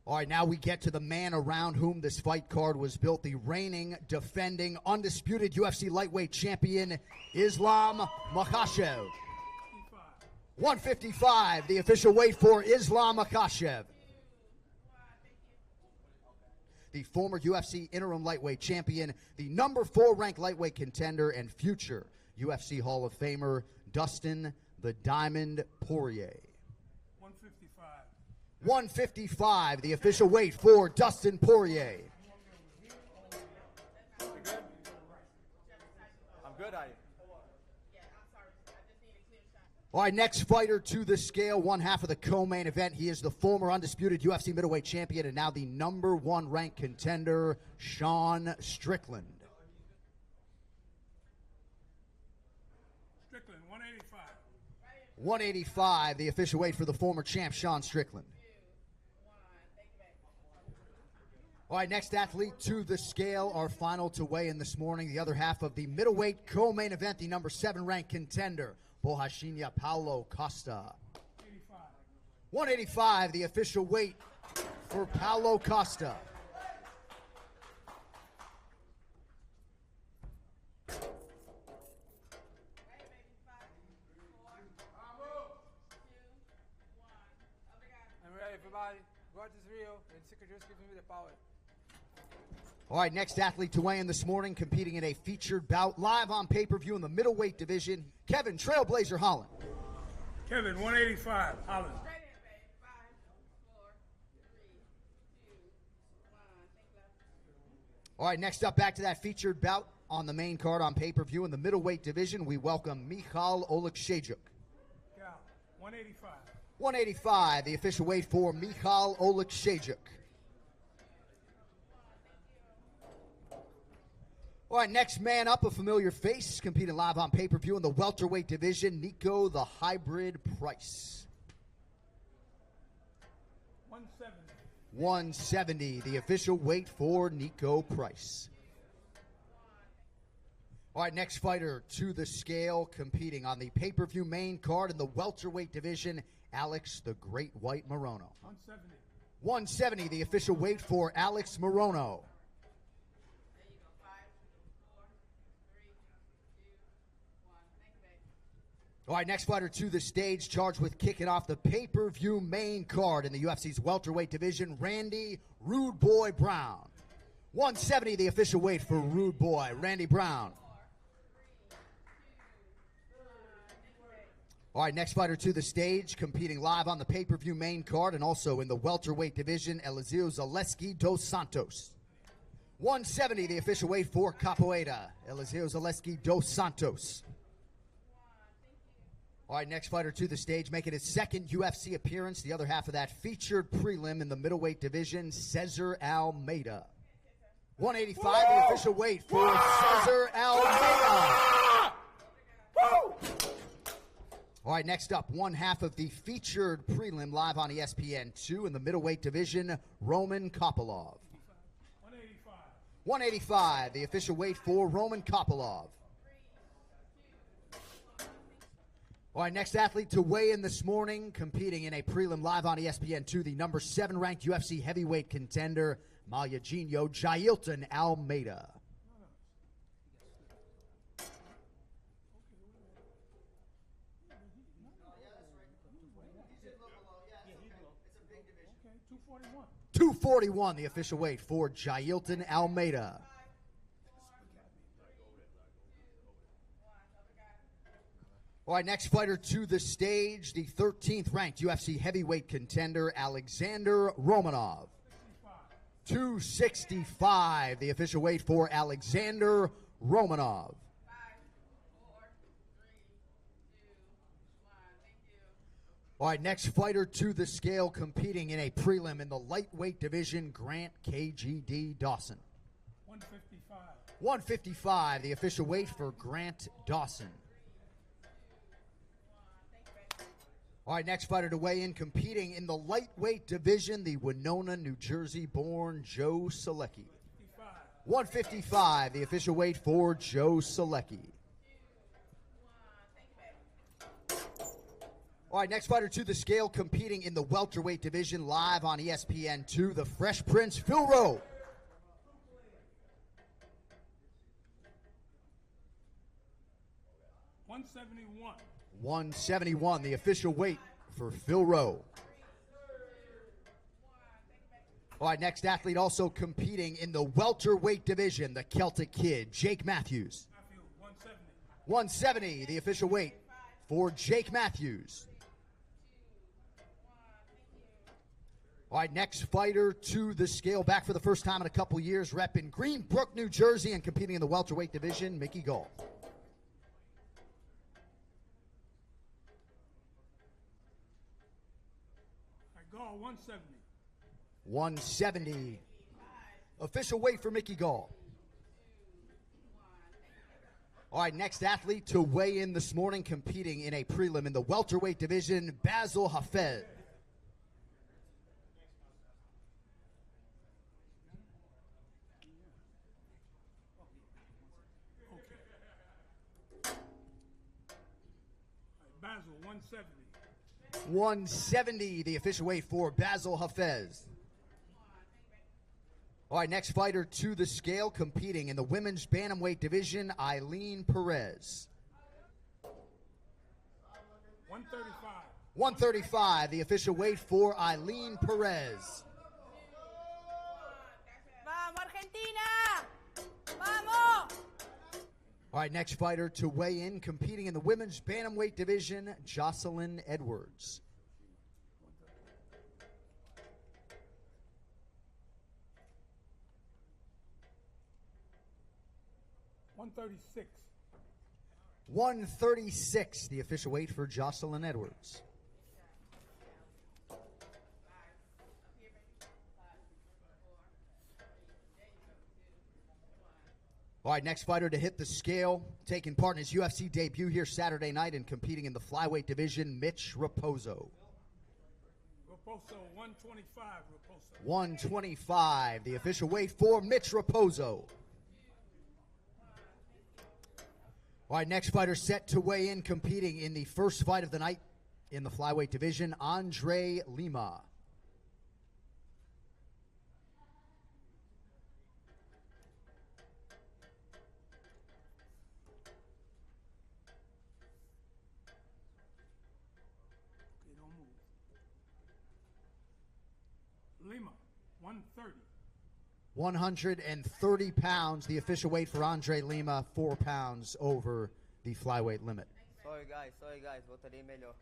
All right, now we get to the man around whom this fight card was built, the reigning, defending, undisputed UFC lightweight champion, Islam Makhachev. 155, the official weight for Islam Makhachev. The former UFC interim lightweight champion, the number 4 ranked lightweight contender, and future UFC Hall of Famer, Dustin the Diamond Poirier. 155, the official weight for Dustin Poirier. I'm good, are you? All right, next fighter to the scale, one half of the co-main event. He is the former undisputed UFC middleweight champion and now the number 1 ranked contender, Sean Strickland. 185, the official weight for the former champ, Sean Strickland. All right, next athlete to the scale, our final to weigh in this morning, the other half of the middleweight co-main event, the number 7 ranked contender, Bohashinia Paulo Costa. 185, the official weight for Paulo Costa. Everybody, God is real, and Secret just gives me the power. All right, next athlete to weigh in this morning, competing in a featured bout live on pay-per-view in the middleweight division, Kevin Trailblazer Holland. Kevin, 185, Holland. All right, next up, back to that featured bout on the main card on pay-per-view in the middleweight division, we welcome Michal Oleksiejczuk. Gall, 185. 185, the official weight for Michal Oleksiejczuk. All right, next man up, a familiar face, competing live on pay-per-view in the welterweight division, Nico the Hybrid Price. 170. 170, the official weight for Nico Price. All right, next fighter to the scale, competing on the pay-per-view main card in the welterweight division, Alex the Great White Morono. 170. 170, the official weight for Alex Morono. All right, next fighter to the stage, charged with kicking off the pay-per-view main card in the UFC's welterweight division, Randy Rude Boy Brown. 170, the official weight for Rude Boy, Randy Brown. All right, next fighter to the stage, competing live on the pay-per-view main card and also in the welterweight division, Eliseo Zaleski dos Santos. 170, the official weight for Capoeira, Eliseo Zaleski dos Santos. All right, next fighter to the stage, making his second UFC appearance, the other half of that featured prelim in the middleweight division, Cesar Almeida. 185, the official weight for Cesar Almeida. All right, next up, one half of the featured prelim live on ESPN2 in the middleweight division, Roman Kopylov. 185. 185, the official weight for Roman Kopylov. All right, next athlete to weigh in this morning, competing in a prelim live on ESPN2, the number 7 ranked UFC heavyweight contender, Maljinho Jailton Almeida. Okay, 241. 241, the official weight for Jailton Almeida. All right, next fighter to the stage, the 13th ranked UFC heavyweight contender, Alexander Romanov. 265, the official weight for Alexander Romanov. All right, next fighter to the scale, competing in a prelim in the lightweight division, Grant KGD Dawson. 155. 155, the official weight for Grant Dawson. All right, next fighter to weigh in, competing in the lightweight division, the Winona, New Jersey-born Joe Selecki. 155, the official weight for Joe Selecki. All right, next fighter to the scale, competing in the welterweight division, live on ESPN2, the Fresh Prince, Phil Rowe. $171. 171, the official weight for Phil Rowe. All right, next athlete also competing in the welterweight division, the Celtic Kid, Jake Matthews. 170, the official weight for Jake Matthews. All right, next fighter to the scale, back for the first time in a couple years, repping Greenbrook, New Jersey, and competing in the welterweight division, Mickey Gall. Gall, 170. 170, official weight for Mickey Gall. All right, next athlete to weigh in this morning, competing in a prelim in the welterweight division, Basil Hafez. Basil, 170. 170, the official weight for Basil Hafez. All right, next fighter to the scale, competing in the women's bantamweight division, Eileen Perez. 135. 135, the official weight for Eileen Perez. Vamos, Argentina! Vamos! All right, next fighter to weigh in, competing in the women's bantamweight division, Jocelyn Edwards. 136. 136, the official weight for Jocelyn Edwards. All right, next fighter to hit the scale, taking part in his UFC debut here Saturday night and competing in the flyweight division, Mitch Raposo. Raposo, 125. Raposo. 125, the official weight for Mitch Raposo. All right, next fighter set to weigh in, competing in the first fight of the night in the flyweight division, Andre Lima. Okay, don't move. Lima, 130. 130 pounds, the official weight for Andre Lima, 4 pounds over the flyweight limit. Sorry guys, voltarei melhor.